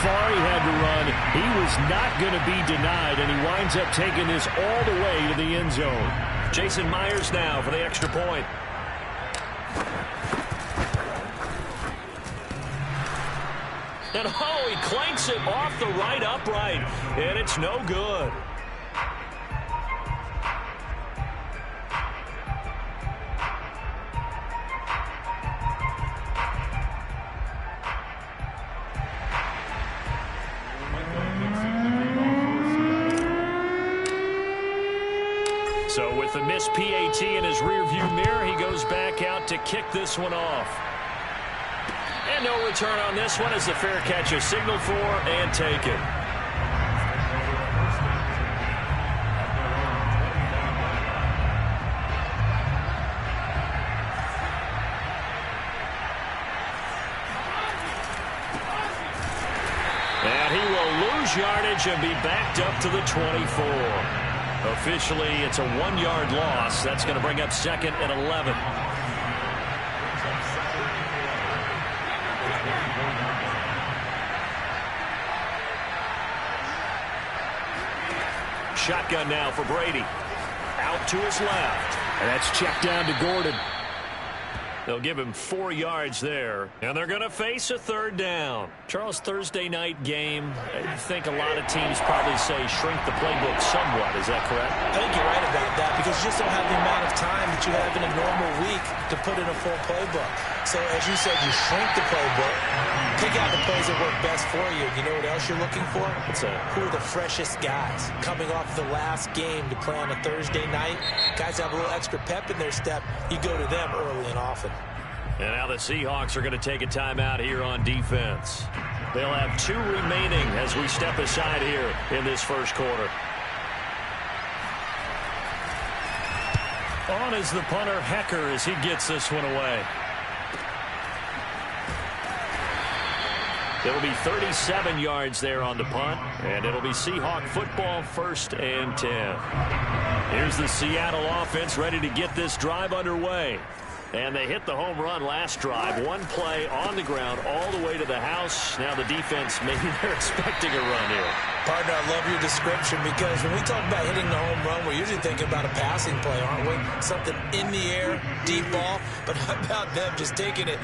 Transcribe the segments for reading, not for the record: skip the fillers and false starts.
far he had to run. He was not going to be denied, and he winds up taking this all the way to the end zone. Jason Myers now for the extra point. And oh, he clanks it off the right upright, and it's no good. So with the missed PAT in his rearview mirror, he goes back out to kick this one off. And no return on this one as the fair catch is signaled for and taken. And he will lose yardage and be backed up to the 24. Officially, it's a 1-yard loss. That's going to bring up second and 11. Shotgun now for Brady. Out to his left. And that's checked down to Gordon. They'll give him 4 yards there, and they're going to face a third down. Charles, Thursday night game, I think a lot of teams probably say shrink the playbook somewhat. Is that correct? I think you're right about that because you just don't have the amount of time that you have in a normal week to put in a full playbook. So, as you said, you shrink the playbook, pick out the plays that work best for you. You know what else you're looking for? Who are the freshest guys coming off the last game to play on a Thursday night? Guys have a little extra pep in their step. You go to them early and often. And now the Seahawks are going to take a timeout here on defense. They'll have 2 remaining as we step aside here in this first quarter. On is the punter, Hecker, as he gets this one away. It'll be 37 yards there on the punt, and it'll be Seahawk football, 1st and 10. Here's the Seattle offense ready to get this drive underway. And they hit the home run last drive. 1 play on the ground all the way to the house. Now the defense, maybe they're expecting a run here. Partner, I love your description because when we talk about hitting the home run, we're usually thinking about a passing play, aren't we? Something in the air, deep ball. But how about them just taking it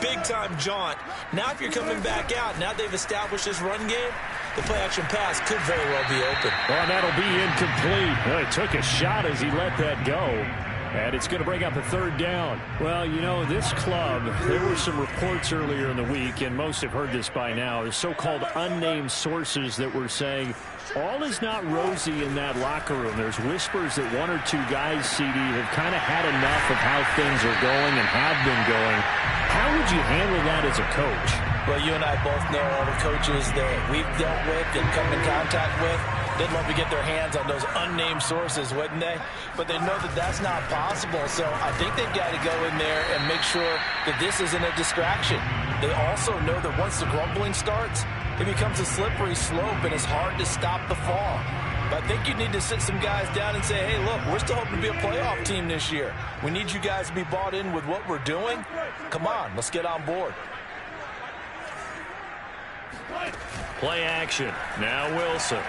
big-time jaunt? Now if you're coming back out, now they've established this run game, the play-action pass could very well be open. Well, that'll be incomplete. Well, he took a shot as he let that go. And it's going to bring up a 3rd down. Well, you know, this club, there were some reports earlier in the week, and most have heard this by now, the so-called unnamed sources that were saying all is not rosy in that locker room. There's whispers that 1 or 2 guys, CD, have kind of had enough of how things are going and have been going. How would you handle that as a coach? Well, you and I both know all the coaches that we've dealt with and come in contact with. They'd love to get their hands on those unnamed sources, wouldn't they? But they know that that's not possible. So I think they've got to go in there and make sure that this isn't a distraction. They also know that once the grumbling starts, it becomes a slippery slope and it's hard to stop the fall. But I think you need to sit some guys down and say, hey, look, we're still hoping to be a playoff team this year. We need you guys to be bought in with what we're doing. Come on, let's get on board. Play action. Now Wilson.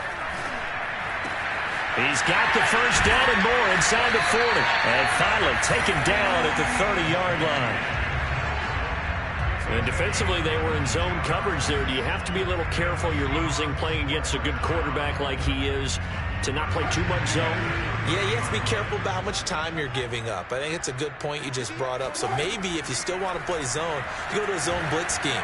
He's got the first down and more inside the 40. And finally taken down at the 30-yard line. And defensively, they were in zone coverage there. Do you have to be a little careful? You're losing playing against a good quarterback like he is to not play too much zone? Yeah, you have to be careful about how much time you're giving up. I think it's a good point you just brought up. So maybe if you still want to play zone, you go to a zone blitz scheme.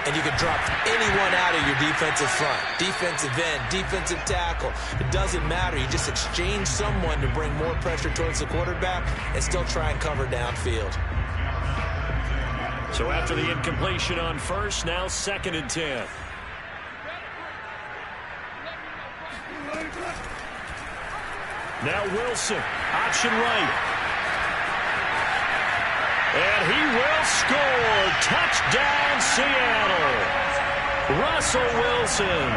And you can drop anyone out of your defensive front, defensive end, defensive tackle. It doesn't matter. You just exchange someone to bring more pressure towards the quarterback and still try and cover downfield. So after the incompletion on 1st, now 2nd and 10. Now Wilson, option right. And he will score. Touchdown, Seattle. Russell Wilson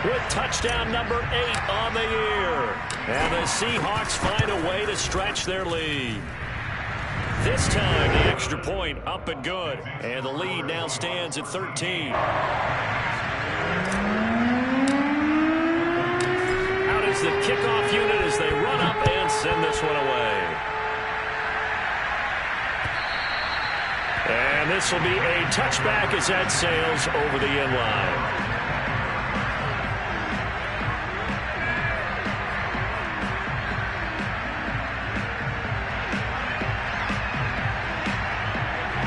with touchdown number 8 on the year. And the Seahawks find a way to stretch their lead. This time, the extra point up and good. And the lead now stands at 13. send this one away. And this will be a touchback as that sails over the end line.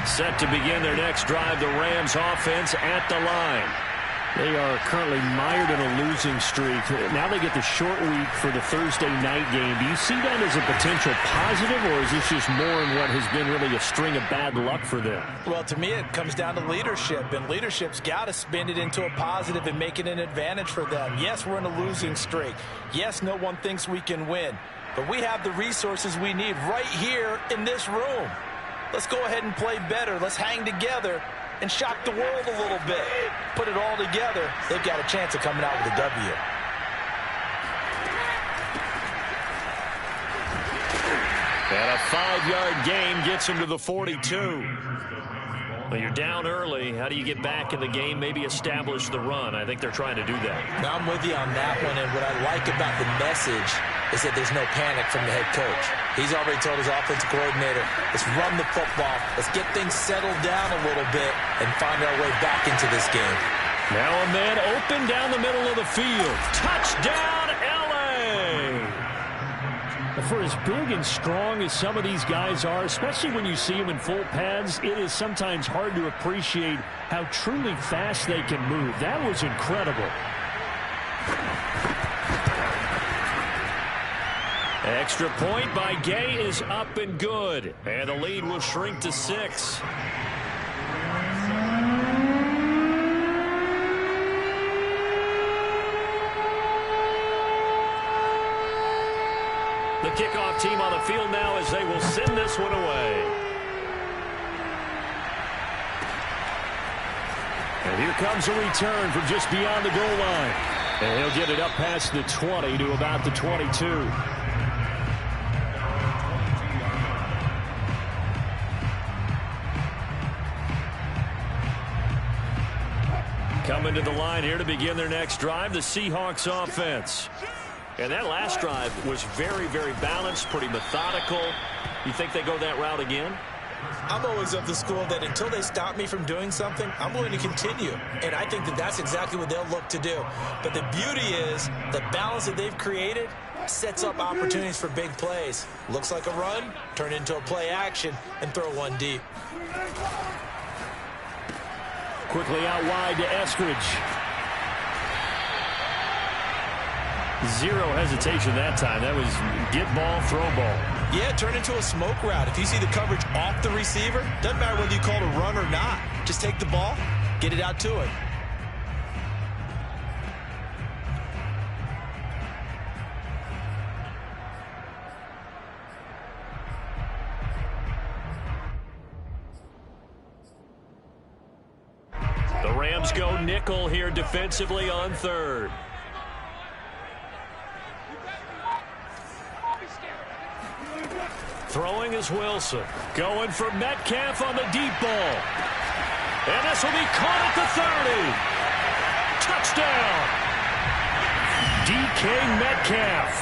Set to begin their next drive, the Rams offense at the line. They are currently mired in a losing streak. Now they get the short week for the Thursday night game. Do you see that as a potential positive, or is this just more in what has been really a string of bad luck for them? Well, to me, it comes down to leadership, and leadership's got to spin it into a positive and make it an advantage for them. Yes, we're in a losing streak. Yes, no one thinks we can win, but we have the resources we need right here in this room. Let's go ahead and play better. Let's hang together and shock the world a little bit. Put it all together. They've got a chance of coming out with a W. And a 5-yard gain gets him to the 42. Well, you're down early. How do you get back in the game, maybe establish the run? I think they're trying to do that. Now, I'm with you on that one, and what I like about the message is that there's no panic from the head coach. He's already told his offensive coordinator, let's run the football, let's get things settled down a little bit and find our way back into this game. Now a man open down the middle of the field. Touchdown, L.A.! For as big and strong as some of these guys are, especially when you see them in full pads, it is sometimes hard to appreciate how truly fast they can move. That was incredible. Extra point by Gay is up and good. And the lead will shrink to 6. The kickoff team on the field now as they will send this one away. And here comes a return from just beyond the goal line. And he'll get it up past the 20 to about the 22. Coming to the line here to begin their next drive, the Seahawks offense. And that last drive was very, very balanced, pretty methodical. You think they go that route again? I'm always of the school that until they stop me from doing something, I'm going to continue. And I think that that's exactly what they'll look to do. But the beauty is the balance that they've created sets up opportunities for big plays. Looks like a run, turn into a play action, and throw one deep. Quickly out wide to Eskridge. Zero hesitation that time. That was get ball, throw ball. Yeah, turn into a smoke route. If you see the coverage off the receiver, doesn't matter whether you call it a run or not. Just take the ball, get it out to him. The Rams go nickel here defensively on third. Throwing is Wilson. Going for Metcalf on the deep ball. And this will be caught at the 30. Touchdown. DK Metcalf.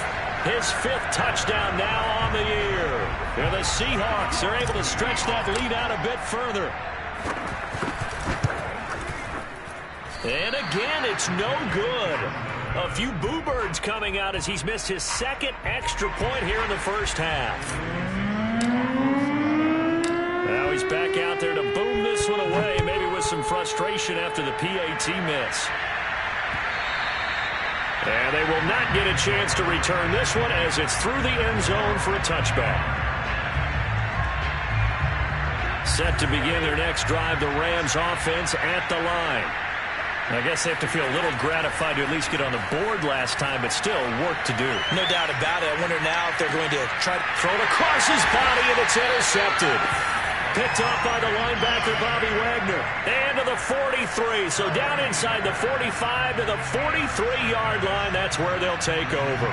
His 5th touchdown now on the year. And the Seahawks are able to stretch that lead out a bit further. And again, it's no good. A few boo birds coming out as he's missed his 2nd extra point here in the first half. Now he's back out there to boom this one away, maybe with some frustration after the PAT miss. And they will not get a chance to return this one as it's through the end zone for a touchback. Set to begin their next drive, the Rams offense at the line. I guess they have to feel a little gratified to at least get on the board last time, but still work to do. No doubt about it. I wonder now if they're going to try to throw it across his body, and it's intercepted. Picked off by the linebacker, Bobby Wagner. And to the 43. So down inside the 45 to the 43-yard line. That's where they'll take over.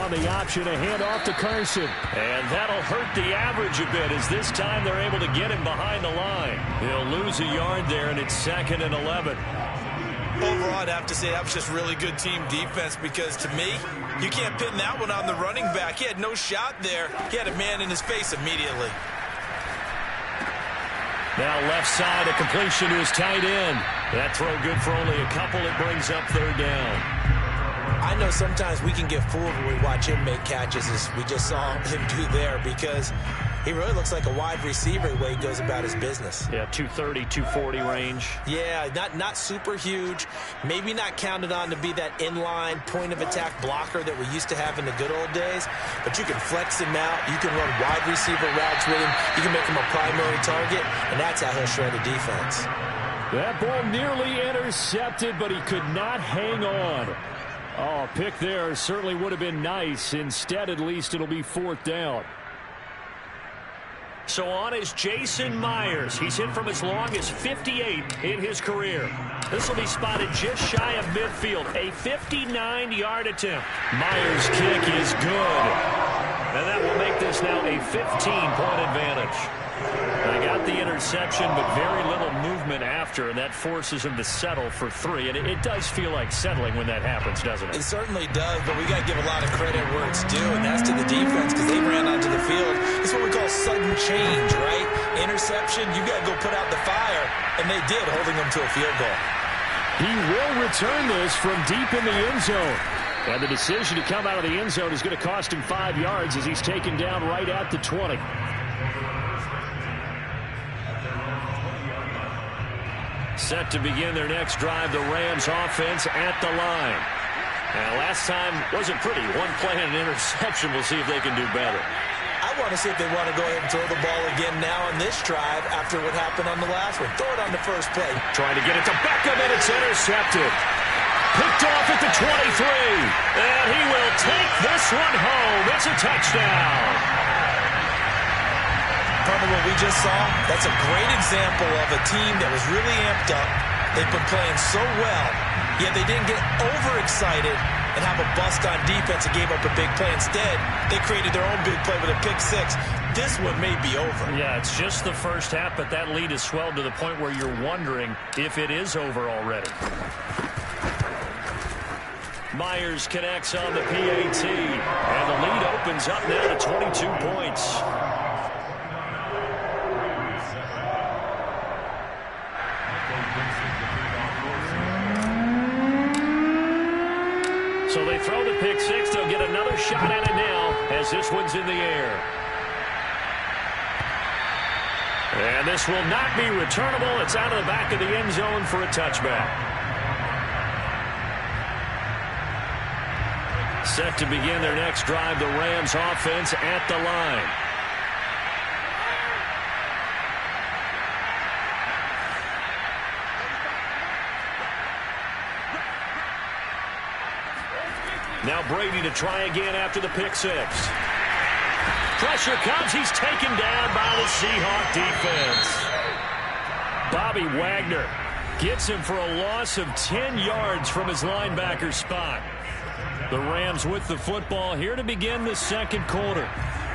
on the option, a handoff to Carson. And that'll hurt the average a bit as this time they're able to get him behind the line. He'll lose a yard there, and it's 2nd and 11. Overall, I'd have to say that was just really good team defense because, to me, you can't pin that one on the running back. He had no shot there. He had a man in his face immediately. Now left side, a completion to his tight end. That throw good for only a couple. It brings up 3rd down. I know sometimes we can get fooled when we watch him make catches, as we just saw him do there, because he really looks like a wide receiver the way he goes about his business. Yeah, 230, 240 range. Yeah, not super huge. Maybe not counted on to be that inline point-of-attack blocker that we used to have in the good old days, but you can flex him out. You can run wide receiver routes with him. You can make him a primary target, and that's how he'll shred a defense. That ball nearly intercepted, but he could not hang on. Oh, a pick there certainly would have been nice. Instead, at least, it'll be 4th down. So on is Jason Myers. He's hit from as long as 58 in his career. This will be spotted just shy of midfield. A 59-yard attempt. Myers' kick is good. And that will make this now a 15-point advantage. They got the interception, but very little movement after, and that forces him to settle for 3. And it does feel like settling when that happens, doesn't it? It certainly does, but we got to give a lot of credit where it's due, and that's to the defense because they ran onto the field. It's what we call sudden change, right? Interception, you got to go put out the fire, and they did, holding them to a field goal. He will return this from deep in the end zone. And the decision to come out of the end zone is going to cost him 5 yards as he's taken down right at the 20. Set to begin their next drive, the Rams offense at the line. Now, last time wasn't pretty. One play and an interception. We'll see if they can do better. I want to see if they want to go ahead and throw the ball again now on this drive after what happened on the last one. Throw it on the first play. Trying to get it to Beckham, and it's intercepted. Picked off at the 23. And he will take this one home. It's a touchdown. Part of what we just saw, that's a great example of a team that was really amped up. They've been playing so well, yet they didn't get overexcited and have a bust on defense and gave up a big play. Instead, they created their own big play with a pick 6. This one may be over. Yeah, it's just the first half, but that lead has swelled to the point where you're wondering if it is over already. Myers connects on the PAT, and the lead opens up now to 22 points. So they throw the pick 6. They'll get another shot at it now as this one's in the air. And this will not be returnable. It's out of the back of the end zone for a touchback. Set to begin their next drive, the Rams offense at the line. Now Brady to try again after the pick 6. Pressure comes. He's taken down by the Seahawk defense. Bobby Wagner gets him for a loss of 10 yards from his linebacker spot. The Rams with the football here to begin the second quarter.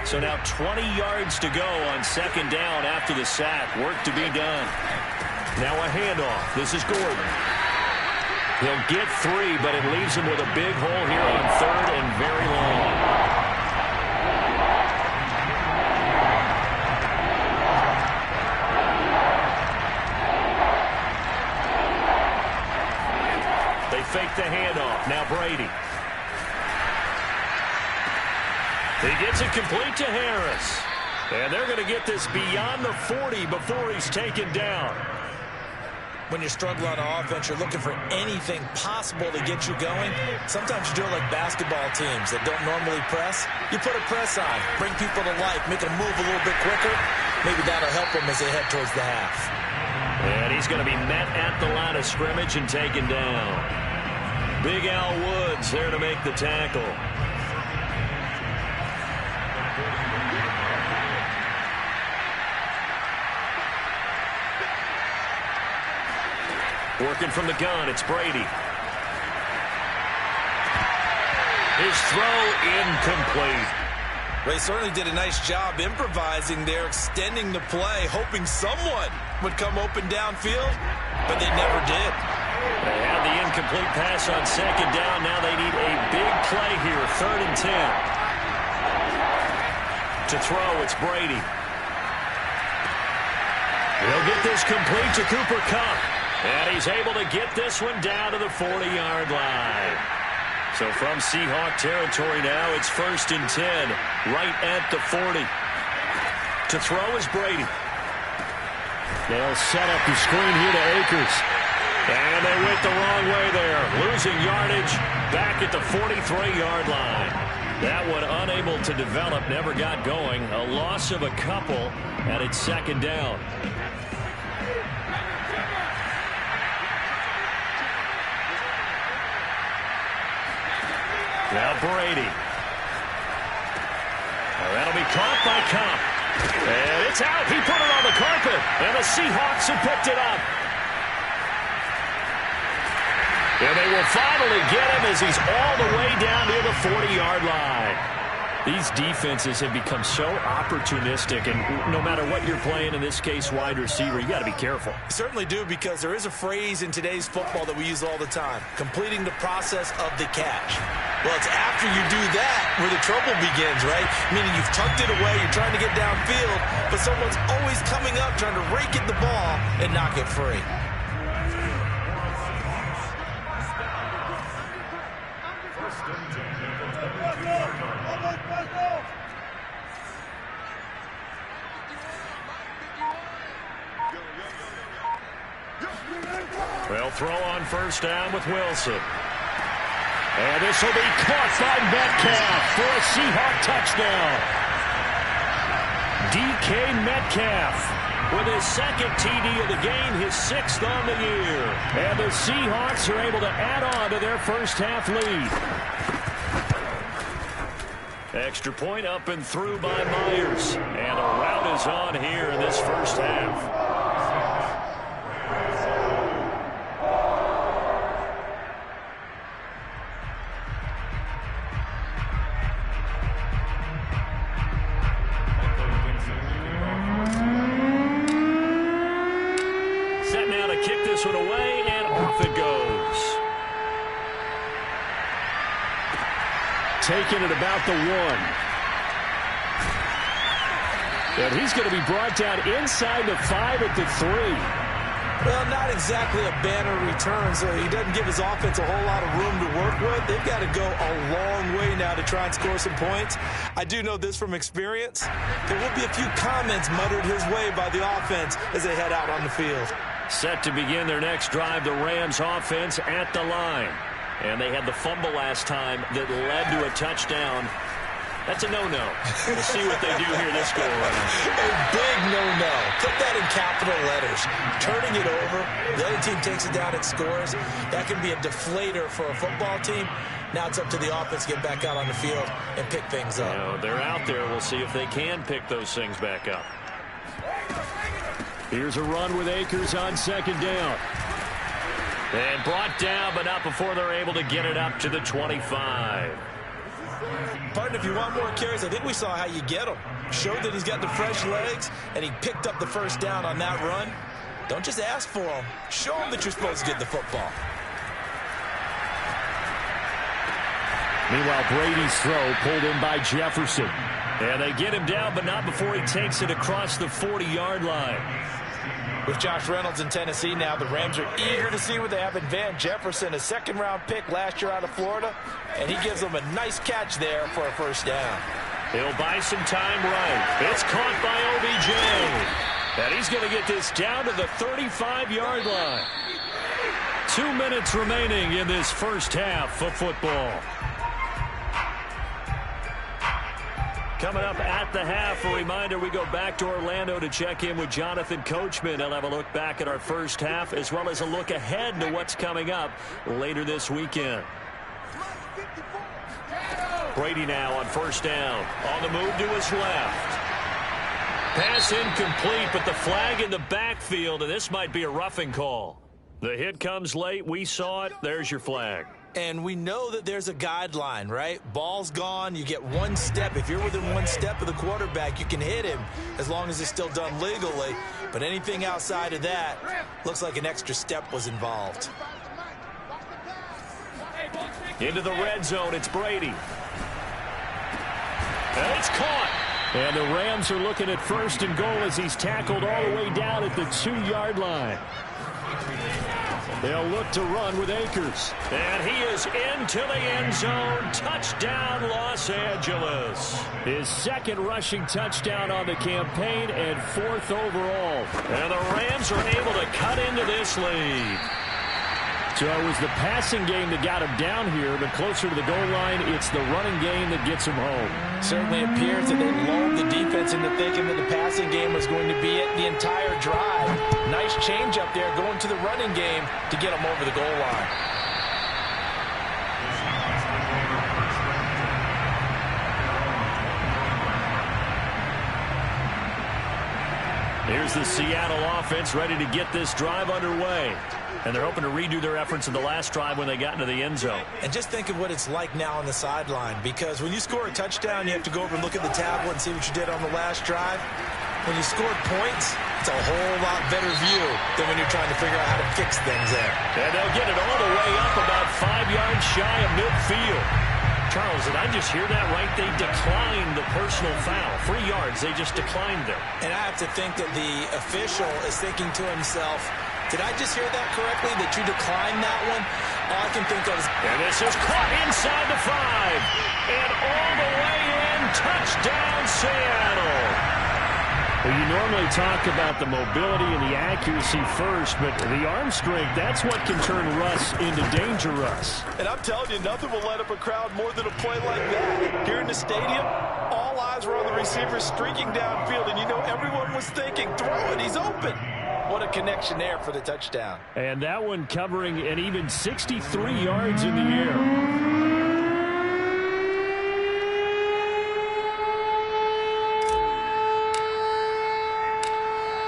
So now 20 yards to go on second down after the sack. Work to be done. Now a handoff. This is Gordon. He'll get 3, but it leaves him with a big hole here on 3rd and very long. They fake the handoff. Now Brady. He gets it complete to Harris. And they're going to get this beyond the 40 before he's taken down. When you struggle on offense, you're looking for anything possible to get you going. Sometimes you do it like basketball teams that don't normally press. You put a press on, bring people to life, make them move a little bit quicker. Maybe that'll help them as they head towards the half. And he's going to be met at the line of scrimmage and taken down. Big Al Woods there to make the tackle. Working from the gun, it's Brady. His throw incomplete. They certainly did a nice job improvising there, extending the play, hoping someone would come open downfield, but they never did. They had the incomplete pass on second down. Now they need a big play here, 3rd and 10. To throw, it's Brady. He'll get this complete to Cooper Kupp. And he's able to get this one down to the 40-yard line. So from Seahawk territory now, it's 1st and 10, right at the 40. To throw is Brady. They'll set up the screen here to Akers. And they went the wrong way there. Losing yardage back at the 43-yard line. That one unable to develop, never got going. A loss of a couple, and it's 2nd down. Now Brady. That'll be caught by Kupp. And it's out. He put it on the carpet. And the Seahawks have picked it up. And they will finally get him as he's all the way down near the 40-yard line. These defenses have become so opportunistic, and no matter what you're playing, in this case wide receiver, you got to be careful. You certainly do, because there is a phrase in today's football that we use all the time, completing the process of the catch. Well, it's after you do that where the trouble begins, right? Meaning you've tucked it away, you're trying to get downfield, but someone's always coming up trying to rake at the ball and knock it free. They'll throw on 1st down with Wilson. And this will be caught by Metcalf for a Seahawk touchdown. DK Metcalf with his 2nd TD of the game, his 6th on the year. And the Seahawks are able to add on to their first half lead. Extra point up and through by Myers. And a rout is on here in this first half. One away, and off it goes. Taking it about the 1. And he's going to be brought down inside the 5 at the 3. Well, not exactly a banner return, so he doesn't give his offense a whole lot of room to work with. They've got to go a long way now to try and score some points. I do know this from experience. There will be a few comments muttered his way by the offense as they head out on the field. Set to begin their next drive, the Rams offense at the line. And they had the fumble last time that led to a touchdown. That's a no-no. We'll see what they do here this go around. A big no-no. Put that in capital letters. Turning it over, the other team takes it down and scores. That can be a deflator for a football team. Now it's up to the offense to get back out on the field and pick things up. You know, they're out there. We'll see if they can pick those things back up. Here's a run with Akers on 2nd down. And brought down, but not before they're able to get it up to the 25. Pardon, if you want more carries, I think we saw how you get them. Showed that he's got the fresh legs, and he picked up the 1st down on that run. Don't just ask for them. Show them that you're supposed to get the football. Meanwhile, Brady's throw pulled in by Jefferson. And they get him down, but not before he takes it across the 40-yard line. With Josh Reynolds in Tennessee now, the Rams are eager to see what they have in Van Jefferson, a 2nd-round pick last year out of Florida, and he gives them a nice catch there for a 1st down. He'll buy some time right. It's caught by OBJ. And he's going to get this down to the 35-yard line. 2 minutes remaining in this first half of football. Coming up at the half, a reminder, we go back to Orlando to check in with Jonathan Coachman. He'll have a look back at our first half as well as a look ahead to what's coming up later this weekend. Brady now on 1st down. On the move to his left. Pass incomplete, but the flag in the backfield, and this might be a roughing call. The hit comes late. We saw it. There's your flag. And we know that there's a guideline, right? Ball's gone. You get one step. If you're within one step of the quarterback, you can hit him as long as it's still done legally. But anything outside of that looks like an extra step was involved. Into the red zone, it's Brady. And it's caught. And the Rams are looking at 1st and goal as he's tackled all the way down at the 2-yard line. They'll look to run with Akers. And he is into the end zone. Touchdown, Los Angeles. His 2nd rushing touchdown on the campaign and 4th overall. And the Rams are able to cut into this lead. So it was the passing game that got him down here, but closer to the goal line, it's the running game that gets him home. Certainly appears that they lulled the defense into thinking that the passing game was going to be it the entire drive. Nice change up there going to the running game to get them over the goal line. Here's the Seattle offense ready to get this drive underway. And they're hoping to redo their efforts in the last drive when they got into the end zone. And just think of what it's like now on the sideline, because when you score a touchdown, you have to go over and look at the tablet and see what you did on the last drive. When you scored points, it's a whole lot better view than when you're trying to figure out how to fix things there. And they'll get it all the way up about 5 yards shy of midfield. Charles, did I just hear that right? They declined the personal foul. 3 yards, they just declined them. And I have to think that the official is thinking to himself, did I just hear that correctly, that you declined that one? All I can think of is... And this is caught inside the 5. And all the way in, touchdown Seattle. Well, you normally talk about the mobility and the accuracy first, but the arm strength, that's what can turn Russ into danger Russ. And I'm telling you, nothing will light up a crowd more than a play like that. Here in the stadium, all eyes were on the receiver streaking downfield, and you know everyone was thinking, throw it, he's open. What a connection there for the touchdown. And that one covering an even 63 yards in the air.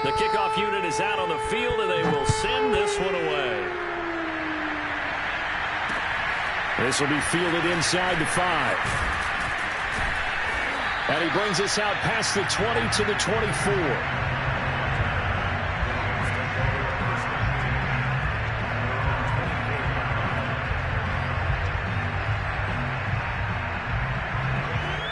The kickoff unit is out on the field, and they will send this one away. This will be fielded inside the 5. And he brings us out past the 20 to the 24.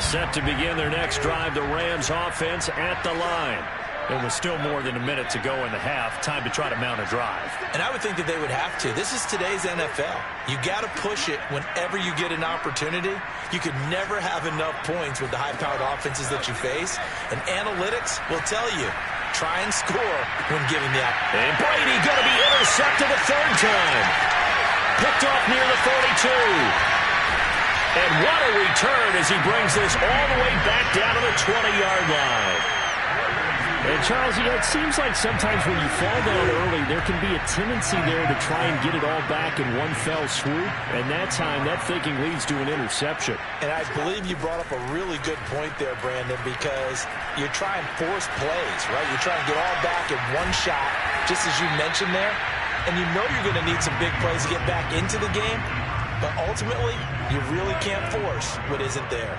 Set to begin their next drive, the Rams offense at the line. There was still more than a minute to go in the half. Time to try to mount a drive. And I would think that they would have to. This is today's NFL. You got to push it whenever you get an opportunity. You could never have enough points with the high-powered offenses that you face. And analytics will tell you, try and score when given the opportunity. And Brady going to be intercepted a 3rd time. Picked off near the 42. And what a return as he brings this all the way back down to the 20-yard line. And, Charles, you know, it seems like sometimes when you fall down early, there can be a tendency there to try and get it all back in one fell swoop. And that time, that thinking leads to an interception. And I believe you brought up a really good point there, Brandon, because you try and force plays, right? You try and get all back in one shot, just as you mentioned there. And you know you're going to need some big plays to get back into the game. But ultimately, you really can't force what isn't there.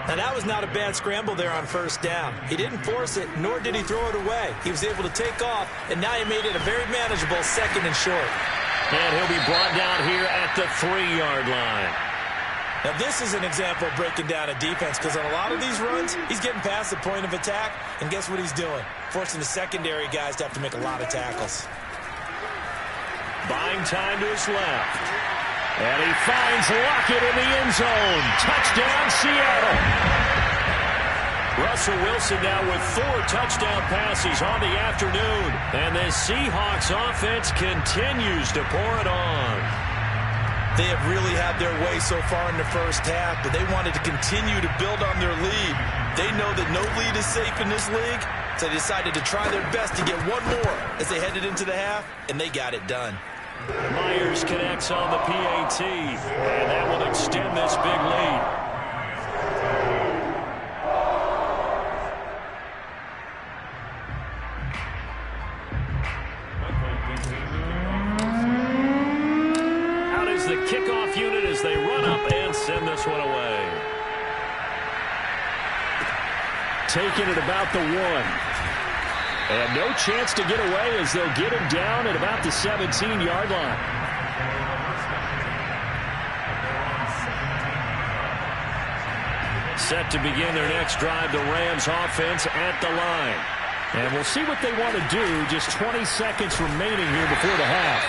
Now, that was not a bad scramble there on 1st down. He didn't force it, nor did he throw it away. He was able to take off, and now he made it a very manageable 2nd and short. And he'll be brought down here at the 3-yard line. Now, this is an example of breaking down a defense, because on a lot of these runs, he's getting past the point of attack, and guess what he's doing? Forcing the secondary guys to have to make a lot of tackles. Buying time to his left. And he finds Lockett in the end zone. Touchdown, Seattle. Russell Wilson now with 4 touchdown passes on the afternoon. And the Seahawks offense continues to pour it on. They have really had their way so far in the 1st half, but they wanted to continue to build on their lead. They know that no lead is safe in this league, so they decided to try their best to get one more as they headed into the half, and they got it done. Myers connects on the PAT, and that will extend this big lead. Out is the kickoff as they run up and send this one away. Taking it about the 1. And no chance to get away as they'll get him down at about the 17-yard line. Set to begin their next drive, the Rams offense at the line. And we'll see what they want to do. Just 20 seconds remaining here before the half.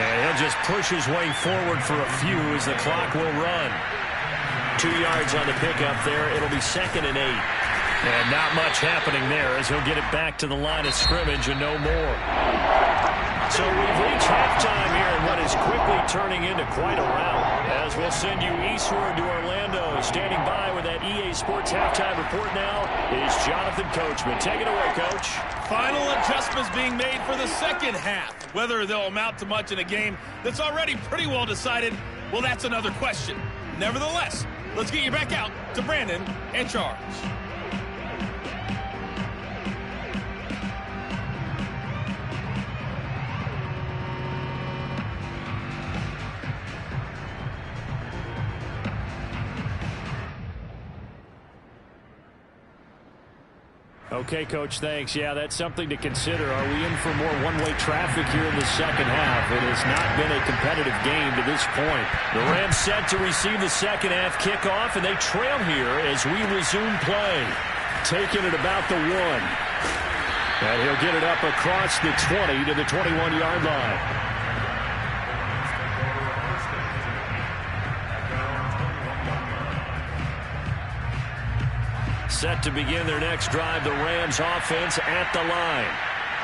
And he'll just push his way forward for a few as the clock will run. 2 yards on the pickup there. It'll be 2nd and 8. And not much happening there as he'll get it back to the line of scrimmage and no more. So we've reached halftime here in what is quickly turning into quite a rout. As we'll send you eastward to Orlando. Standing by with that EA Sports halftime report now is Jonathan Coachman. Take it away, Coach. Final adjustments being made for the second half. Whether they'll amount to much in a game that's already pretty well decided, well, that's another question. Nevertheless, let's get you back out to Brandon and Charles. Okay, Coach, thanks. Yeah, that's something to consider. Are we in for more one-way traffic here in the second half? It has not been a competitive game to this point. The Rams set to receive the second half kickoff, and they trail here as we resume play. Taking it about the 1. And he'll get it up across the 20 to the 21-yard line. Set to begin their next drive, the Rams offense at the line.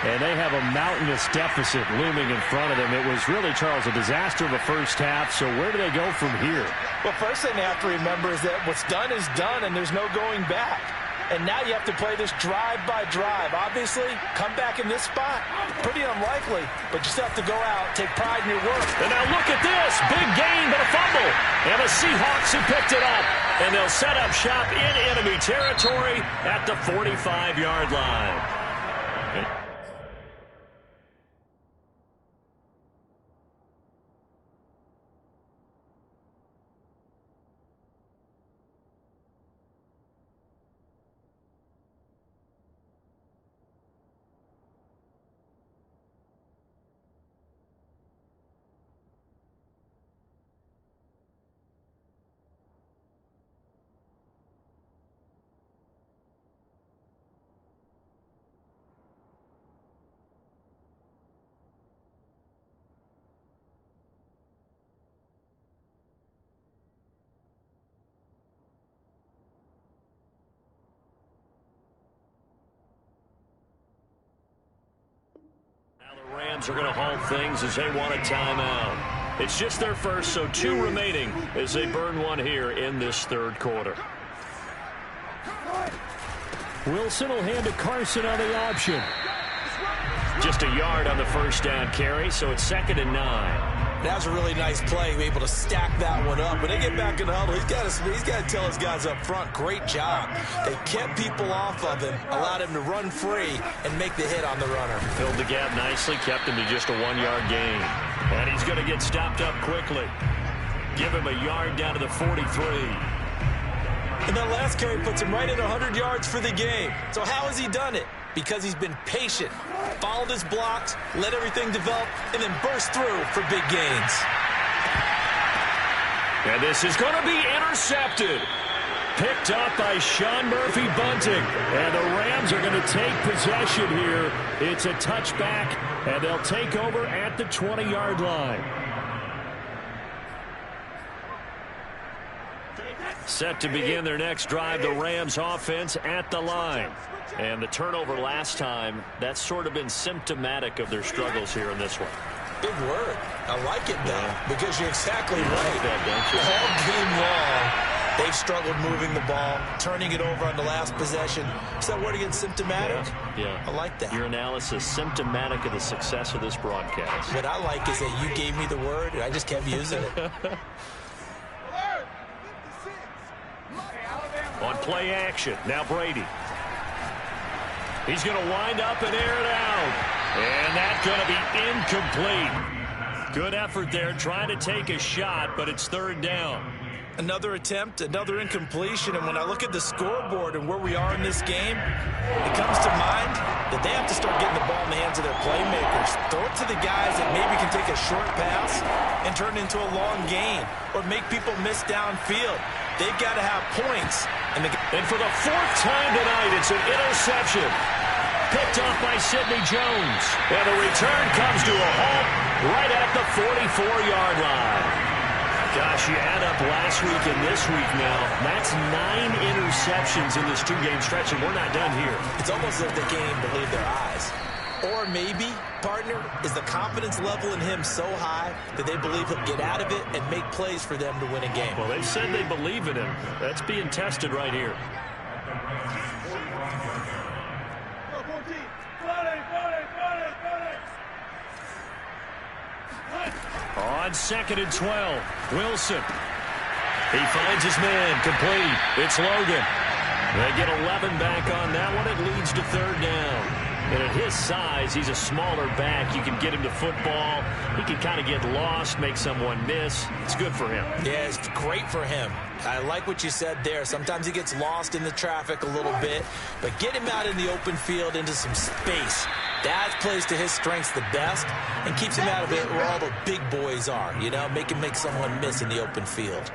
And they have a mountainous deficit looming in front of them. It was really, Charles, a disaster of a first half. So where do they go from here? Well, first thing they have to remember is that what's done is done, and there's no going back. And now you have to play this drive by drive. Obviously, come back in this spot, pretty unlikely, but you still have to go out, take pride in your work. And now look at this. Big gain, but a fumble. And the Seahawks have picked it up. And they'll set up shop in enemy territory at the 45-yard line. Rams are going to halt things as they want a timeout. It's just their first, so 2 remaining as they burn one here in this third quarter. Wilson will hand to Carson on the option. Just a yard on the first down carry, so it's 2nd and 9. That was a really nice play, able to stack that one up. When they get back in the huddle, he's got to tell his guys up front, great job. They kept people off of him, allowed him to run free and make the hit on the runner. Filled the gap nicely, kept him to just a 1-yard gain. And he's going to get stopped up quickly. Give him a yard down to the 43. And that last carry puts him right at 100 yards for the game. So how has he done it? Because he's been patient, followed his blocks, let everything develop, and then burst through for big gains. And this is going to be intercepted. Picked up by Sean Murphy-Bunting. And the Rams are going to take possession here. It's a touchback, and they'll take over at the 20-yard line. Set to begin their next drive, the Rams offense at the line. And the turnover last time, that's sort of been symptomatic of their struggles here in this one. Big word. I like it, though, because you're exactly right. Don't you? All game long, they've struggled moving the ball, turning it over on the last possession. Is that word again, symptomatic? Yeah. I like that. Your analysis, symptomatic of the success of this broadcast. What I like is that you gave me the word, and I just kept using it. On play action, now Brady. He's going to wind up and air it out. And that's going to be incomplete. Good effort there, trying to take a shot, but it's third down. Another attempt, another incompletion, and when I look at the scoreboard and where we are in this game, it comes to mind that they have to start getting the ball in the hands of their playmakers. Throw it to the guys that maybe can take a short pass and turn it into a long gain or make people miss downfield. They've got to have points. And for the fourth time tonight, it's an interception. Picked off by Sidney Jones. And the return comes to a halt right at the 44-yard line. Gosh, you add up last week and this week now. That's 9 interceptions in this two-game stretch, and we're not done here. It's almost like they can't even believe their eyes. Or maybe, partner, is the confidence level in him so high that they believe he'll get out of it and make plays for them to win a game. Well, they've said they believe in him. That's being tested right here. On 2nd and 12, Wilson. He finds his man, complete. It's Logan. They get 11 back on that one. It leads to third down. And at his size, he's a smaller back. You can get him to football. He can kind of get lost, make someone miss. It's good for him. Yeah, it's great for him. I like what you said there. Sometimes he gets lost in the traffic a little bit, but get him out in the open field into some space. That plays to his strengths the best and keeps him out of it where all the big boys are, you know, make someone miss in the open field.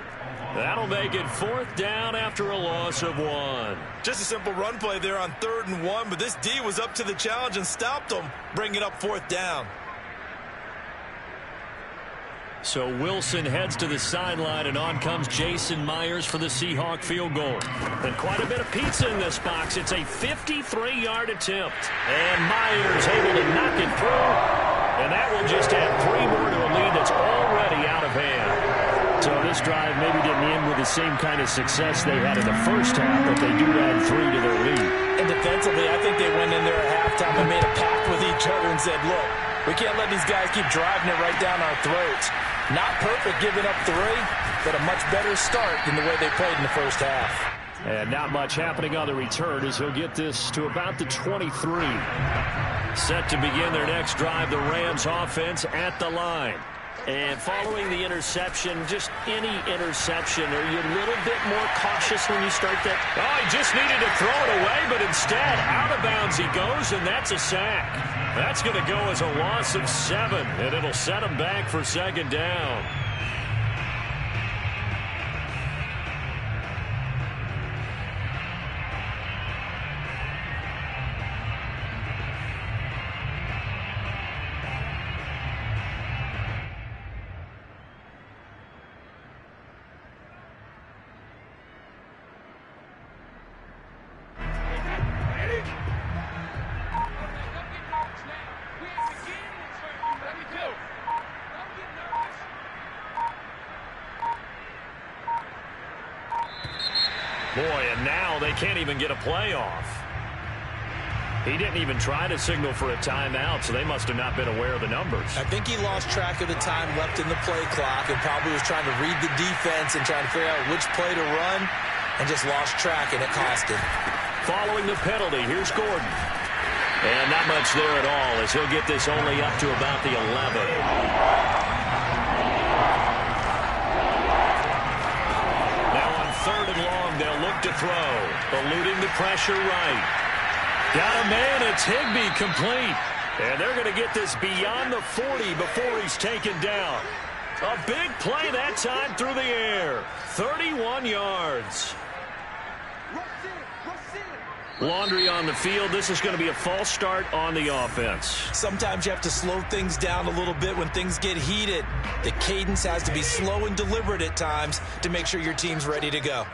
That'll make it fourth down after a loss of 1. Just a simple run play there on 3rd and 1, but this D was up to the challenge and stopped them, bringing up 4th down. So Wilson heads to the sideline, and on comes Jason Myers for the Seahawk field goal. And quite a bit of pizza in this box. It's a 53-yard attempt. And Myers able to knock it through. And that will just add 3 more to a lead that's already out of hand. So this drive maybe didn't end with the same kind of success they had in the first half, but they do add 3 to their lead. And defensively, I think they went in there at halftime and made a pact with each other and said, look, we can't let these guys keep driving it right down our throats. Not perfect giving up 3, but a much better start than the way they played in the first half. And not much happening on the return as he'll get this to about the 23. Set to begin their next drive, the Rams offense at the line. And following the interception, just any interception, are you a little bit more cautious when you start that? Oh, he just needed to throw it away, but instead, out of bounds he goes, and that's a sack. That's going to go as a loss of 7, and it'll set him back for 2nd down. Boy, and now they can't even get a playoff. He didn't even try to signal for a timeout, so they must have not been aware of the numbers. I think he lost track of the time left in the play clock and probably was trying to read the defense and trying to figure out which play to run and just lost track, and it cost him. Following the penalty, here's Gordon. And not much there at all as he'll get this only up to about the 11. 3rd and long, they'll look to throw. Eluding the pressure right. Got a man, it's Higbee, complete. And they're going to get this beyond the 40 before he's taken down. A big play that time through the air. 31 yards. Laundry on the field. This is going to be a false start on the offense. Sometimes you have to slow things down a little bit when things get heated. The cadence has to be slow and deliberate at times to make sure your team's ready to go.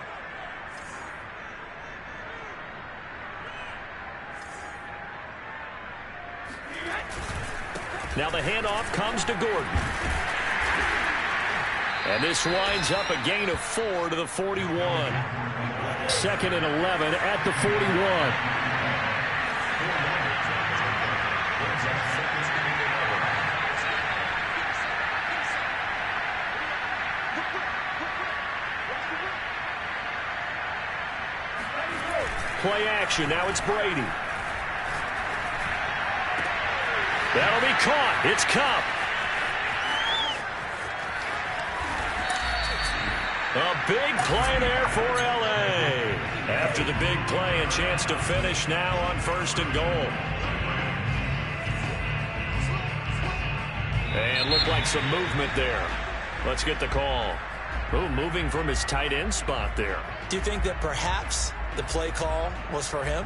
Now the handoff comes to Gordon. And this winds up a gain of 4 to the 41. 2nd and 11 at the 41. Play action. Now it's Brady. That'll be caught. It's Kupp. A big play there for L.A. After the big play, a chance to finish now on 1st and goal. And looked like some movement there. Let's get the call. Oh, moving from his tight end spot there. Do you think that perhaps the play call was for him?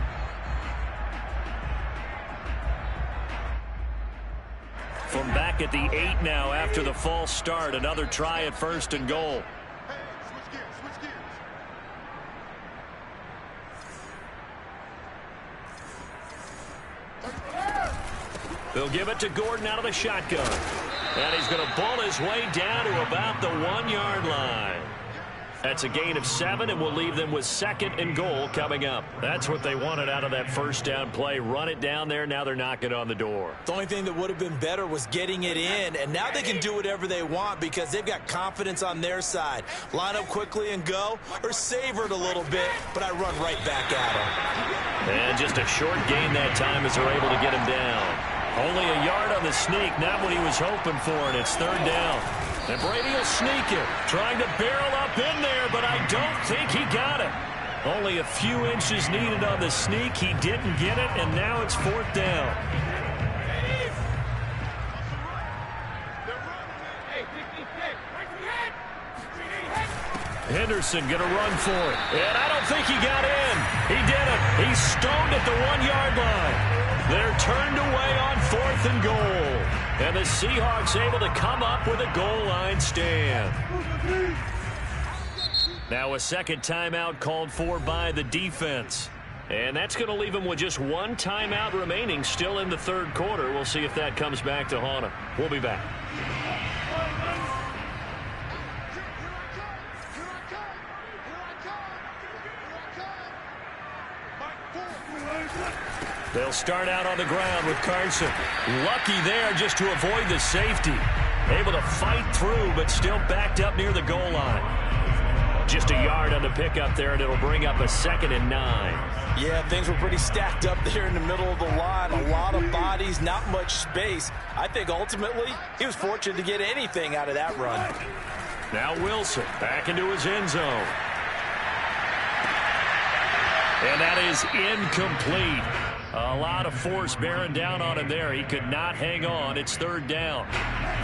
From back at the 8 now after the false start. Another try at 1st and goal. They'll give it to Gordon out of the shotgun. And he's going to bull his way down to about the 1-yard line. That's a gain of 7, and will leave them with 2nd and goal coming up. That's what they wanted out of that first down play. Run it down there. Now they're knocking on the door. The only thing that would have been better was getting it in, and now they can do whatever they want because they've got confidence on their side. Line up quickly and go, or savor it a little bit, but I run right back at them. And just a short gain that time as they're able to get him down. Only a yard on the sneak, not what he was hoping for, and it's 3rd down. And Brady will sneak it, trying to barrel up in there, but I don't think he got it. Only a few inches needed on the sneak. He didn't get it, and now it's 4th down. Henderson going to run for it, and I don't think he got in. He did it. He's stoned at the 1-yard line. They're turned away on 4th and goal. And the Seahawks able to come up with a goal line stand. Now a second timeout called for by the defense. And that's going to leave them with just 1 timeout remaining still in the 3rd quarter. We'll see if that comes back to haunt them. We'll be back. They'll start out on the ground with Carson. Lucky there just to avoid the safety. Able to fight through, but still backed up near the goal line. Just a yard on the pickup there, and it'll bring up a 2nd and 9. Yeah, things were pretty stacked up there in the middle of the line. A lot of bodies, not much space. I think ultimately he was fortunate to get anything out of that run. Now Wilson back into his end zone. And that is incomplete. A lot of force bearing down on him there. He could not hang on. It's 3rd down.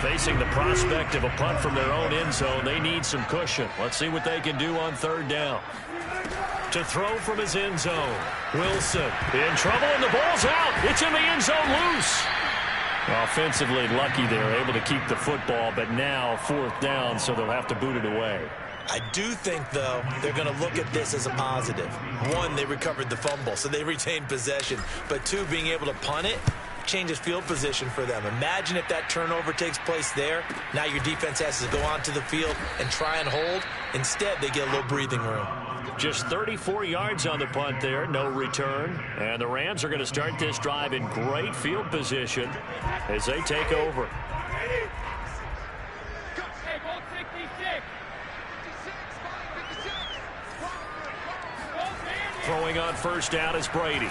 Facing the prospect of a punt from their own end zone, they need some cushion. Let's see what they can do on 3rd down. To throw from his end zone. Wilson in trouble, and the ball's out. It's in the end zone loose. Offensively lucky they're able to keep the football, but now 4th down, so they'll have to boot it away. I do think, though, they're going to look at this as a positive. 1, they recovered the fumble, so they retained possession. But 2, being able to punt it changes field position for them. Imagine if that turnover takes place there. Now your defense has to go onto the field and try and hold. Instead, they get a little breathing room. Just 34 yards on the punt there, no return. And the Rams are going to start this drive in great field position as they take over. Throwing on 1st down is Brady.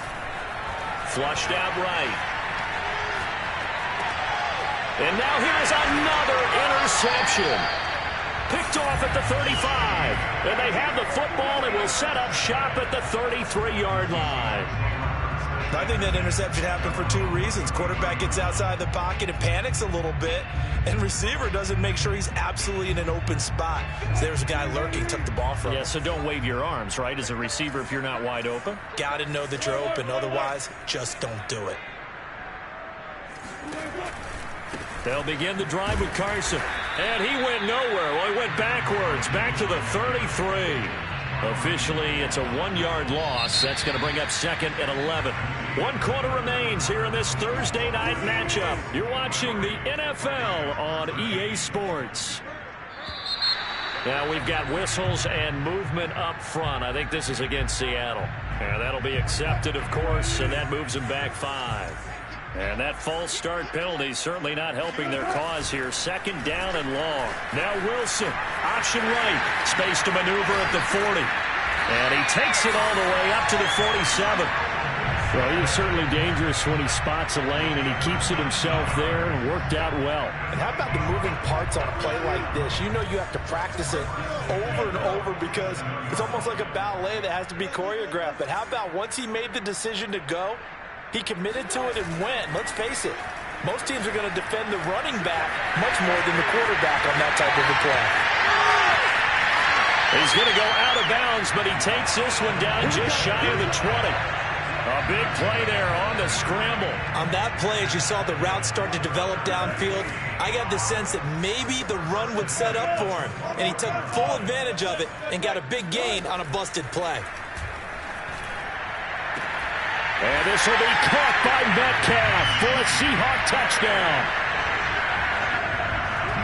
Flushed out right. And now here's another interception. Picked off at the 35. And they have the football and will set up shop at the 33-yard line. I think that interception happened for 2 reasons. Quarterback gets outside the pocket and panics a little bit, and receiver doesn't make sure he's absolutely in an open spot. So there's a guy lurking, took the ball from him. Yeah, so don't wave your arms, right, as a receiver if you're not wide open? Got to know that you're open. Otherwise, just don't do it. They'll begin the drive with Carson. And he went nowhere. Well, he went backwards, back to the 33. Officially, it's a 1-yard loss. That's going to bring up 2nd and 11. 1 quarter remains here in this Thursday night matchup. You're watching the NFL on EA Sports. Now we've got whistles and movement up front. I think this is against Seattle. And that'll be accepted, of course, and that moves them back 5. And that false start penalty certainly not helping their cause here. 2nd down and long. Now Wilson, option right. Space to maneuver at the 40. And he takes it all the way up to the 47. Well, he is certainly dangerous when he spots a lane, and he keeps it himself there and worked out well. And how about the moving parts on a play like this? You know you have to practice it over and over because it's almost like a ballet that has to be choreographed. But how about once he made the decision to go, he committed to it and went. Let's face it, most teams are going to defend the running back much more than the quarterback on that type of a play. He's going to go out of bounds, but he takes this one down just shy of the 20. A big play there on the scramble. On that play, as you saw the route start to develop downfield, I got the sense that maybe the run would set up for him. And he took full advantage of it and got a big gain on a busted play. And this will be caught by Metcalf for a Seahawk touchdown.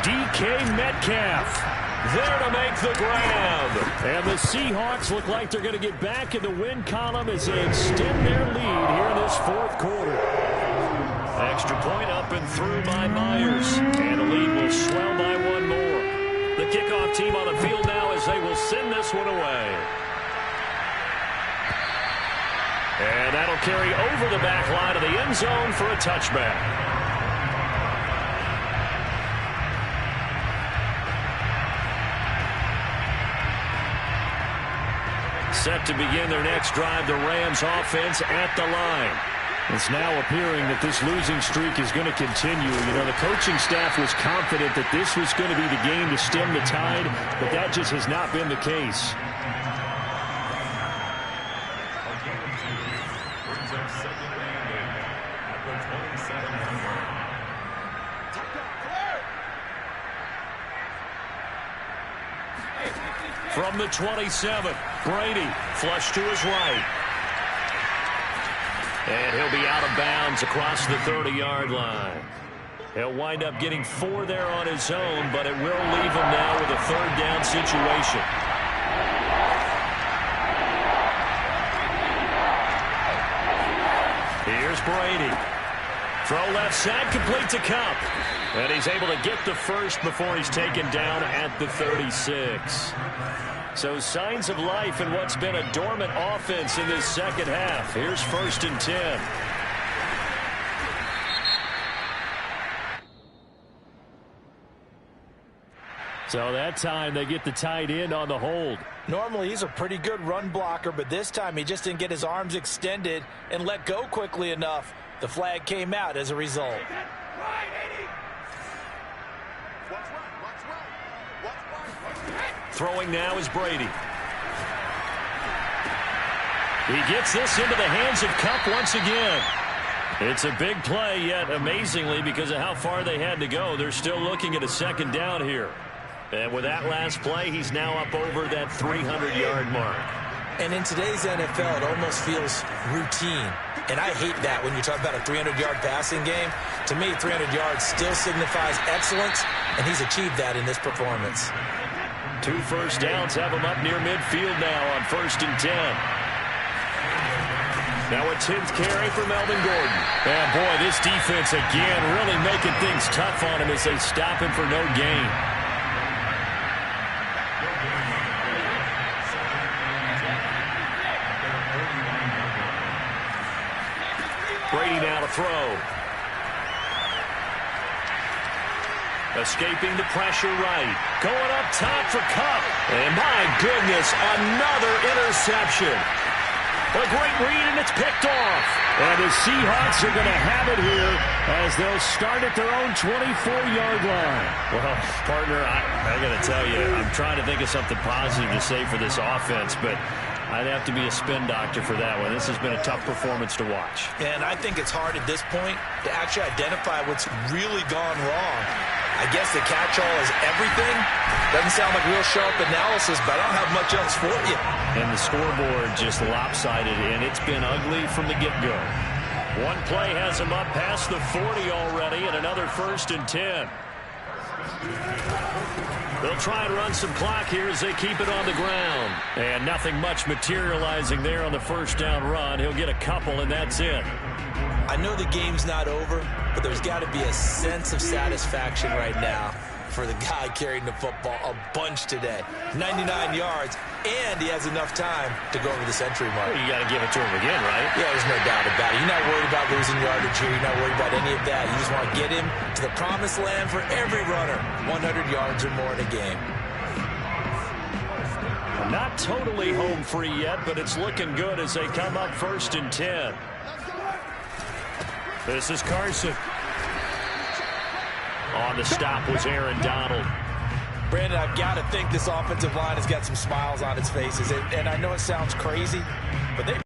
DK Metcalf there to make the grab. And the Seahawks look like they're going to get back in the win column as they extend their lead here in this fourth quarter. Extra point up and through by Myers. And the lead will swell by one more. The kickoff team on the field now as they will send this one away. And that'll carry over the back line of the end zone for a touchback. Set to begin their next drive, the Rams offense at the line. It's now appearing that this losing streak is going to continue. You know, the coaching staff was confident that this was going to be the game to stem the tide, but that just has not been the case. From the 27, Brady flush to his right. And he'll be out of bounds across the 30-yard line. He'll wind up getting 4 there on his own, but it will leave him now with a third down situation. Here's Brady. Throw left side, complete to Cup. And he's able to get the first before he's taken down at the 36. So signs of life in what's been a dormant offense in this second half. Here's 1st and 10. So that time they get the tight end on the hold. Normally he's a pretty good run blocker, but this time he just didn't get his arms extended and let go quickly enough. The flag came out as a result. Throwing now is Brady. He gets this into the hands of Cup once again. It's a big play, yet amazingly, because of how far they had to go, they're still looking at a second down here. And with that last play, he's now up over that 300-yard mark. And in today's NFL, it almost feels routine. And I hate that when you talk about a 300-yard passing game. To me, 300 yards still signifies excellence, and he's achieved that in this performance. 2 first downs have him up near midfield now on 1st and 10. Now a 10th carry for Melvin Gordon. And boy, this defense again really making things tough on him as they stop him for no gain. Brady now to throw. Escaping the pressure right. Going up top for Cup. And my goodness, another interception. A great read, and it's picked off. And the Seahawks are going to have it here as they'll start at their own 24-yard line. Well, partner, I got to tell you, I'm trying to think of something positive to say for this offense, but I'd have to be a spin doctor for that one. This has been a tough performance to watch. And I think it's hard at this point to actually identify what's really gone wrong. I guess the catch-all is everything. Doesn't sound like real sharp analysis, but I don't have much else for you. And the scoreboard just lopsided, and it's been ugly from the get-go. One play has him up past the 40 already, and another 1st and 10. They'll try and run some clock here as they keep it on the ground. And nothing much materializing there on the first down run. He'll get a couple, and that's it. I know the game's not over, but there's got to be a sense of satisfaction right now. for the guy carrying the football a bunch today. 99 yards, and he has enough time to go over the century mark. Well, you got to give it to him again, right? Yeah, there's no doubt about it. You're not worried about losing yardage here. You're not worried about any of that. You just want to get him to the promised land for every runner. 100 yards or more in a game. Not totally home free yet, but it's looking good as they come up 1st and 10. This is Carson. On the stop was Aaron Donald. Brandon, I've got to think this offensive line has got some smiles on its faces. And I know it sounds crazy, but they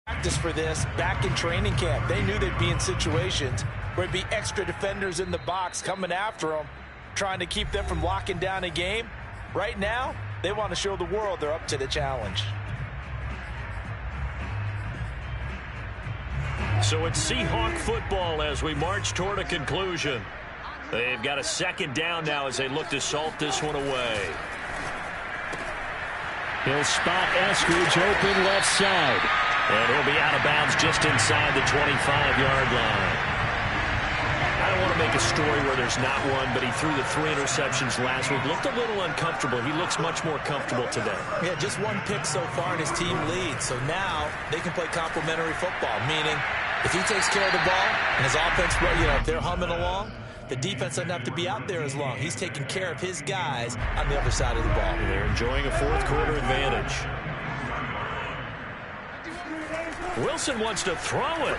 practiced for this back in training camp. They knew they'd be in situations where there'd be extra defenders in the box coming after them, trying to keep them from locking down a game. Right now, they want to show the world they're up to the challenge. So it's Seahawk football as we march toward a conclusion. They've got a 2nd down now as they look to salt this one away. He'll spot Eskridge open left side. And he'll be out of bounds just inside the 25-yard line. I don't want to make a story where there's not one, but he threw the 3 interceptions last week. Looked a little uncomfortable. He looks much more comfortable today. Yeah, just 1 pick so far and his team leads. So now they can play complementary football, meaning if he takes care of the ball and his offense, if they're humming along, the defense doesn't have to be out there as long. He's taking care of his guys on the other side of the ball. And they're enjoying a 4th quarter advantage. Wilson wants to throw it.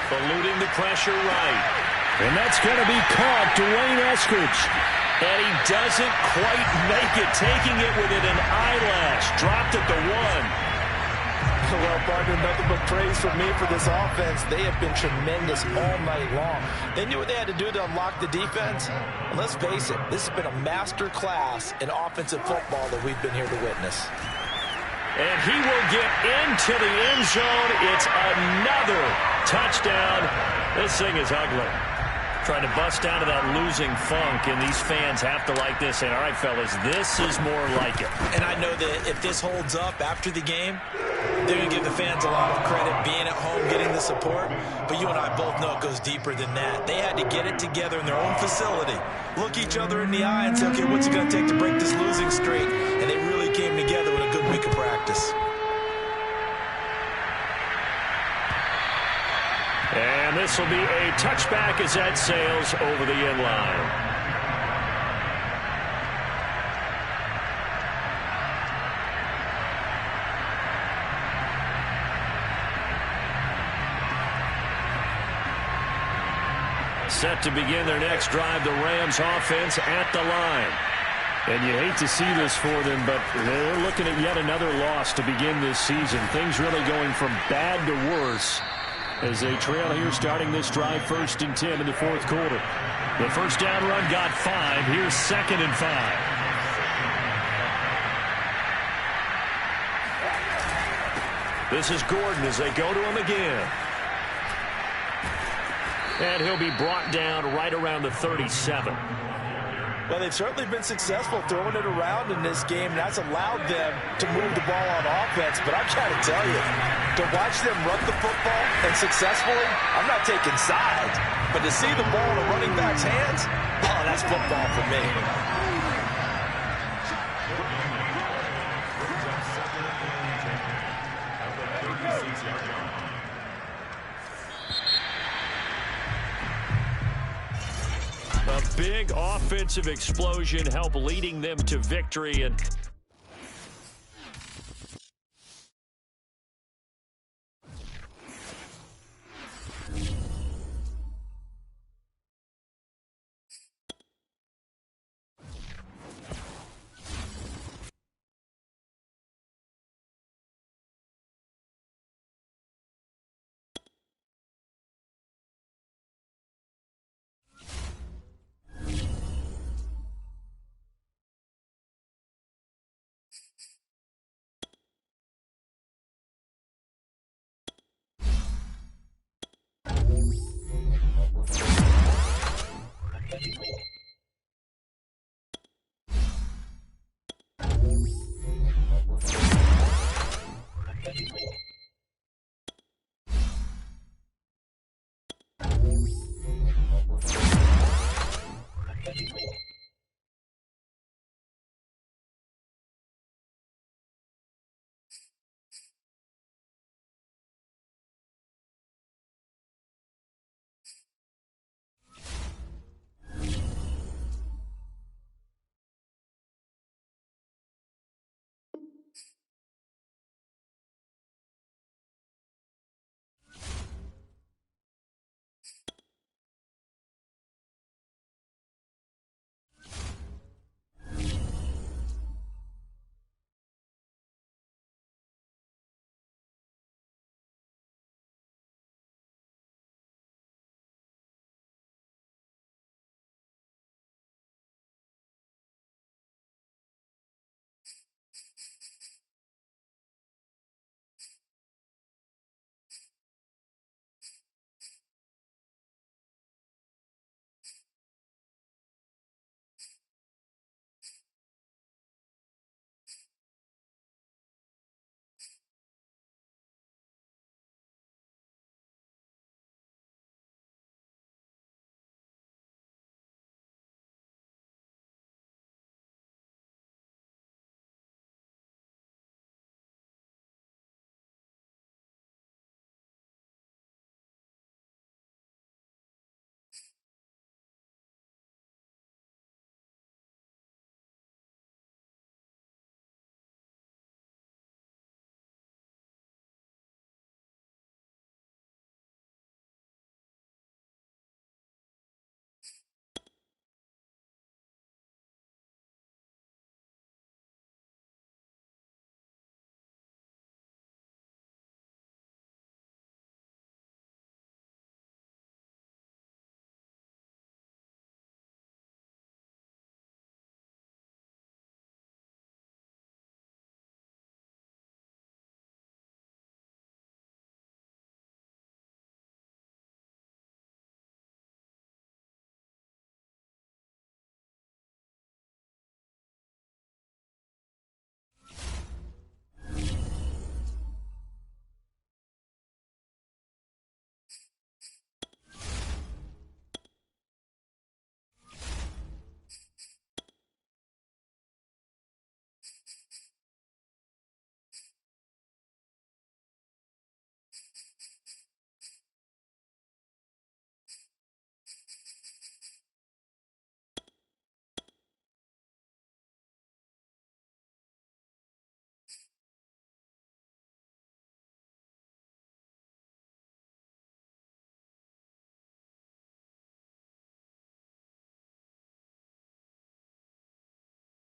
Eluding the pressure right. And that's going to be caught. Dwayne Eskridge. And he doesn't quite make it, taking it within an eyelash. Dropped at the 1. Well, partner, nothing but praise from me for this offense. They have been tremendous all night long. They knew what they had to do to unlock the defense. And let's face it, this has been a master class in offensive football that we've been here to witness. And he will get into the end zone. It's another touchdown. This thing is ugly. Trying to bust out of that losing funk, and these fans have to like this. And all right, fellas, this is more like it. And I know that if this holds up after the game, they're going to give the fans a lot of credit being at home, getting the support. But you and I both know it goes deeper than that. They had to get it together in their own facility, look each other in the eye and say, okay, what's it going to take to break this losing streak? And they really came together with a good week of practice. And this will be a touchback as that sails over the end line. Set to begin their next drive, the Rams offense at the line. And you hate to see this for them, but they're looking at yet another loss to begin this season. Things really going from bad to worse as they trail here starting this drive 1st and 10 in the 4th quarter. The 1st down run got 5. Here's 2nd and 5. This is Gordon as they go to him again. And he'll be brought down right around the 37. Well, they've certainly been successful throwing it around in this game. That's allowed them to move the ball on offense. But I've got to tell you, to watch them run the football and successfully, I'm not taking sides. But to see the ball in a running back's hands, oh, that's football for me. A big offensive explosion helped leading them to victory, and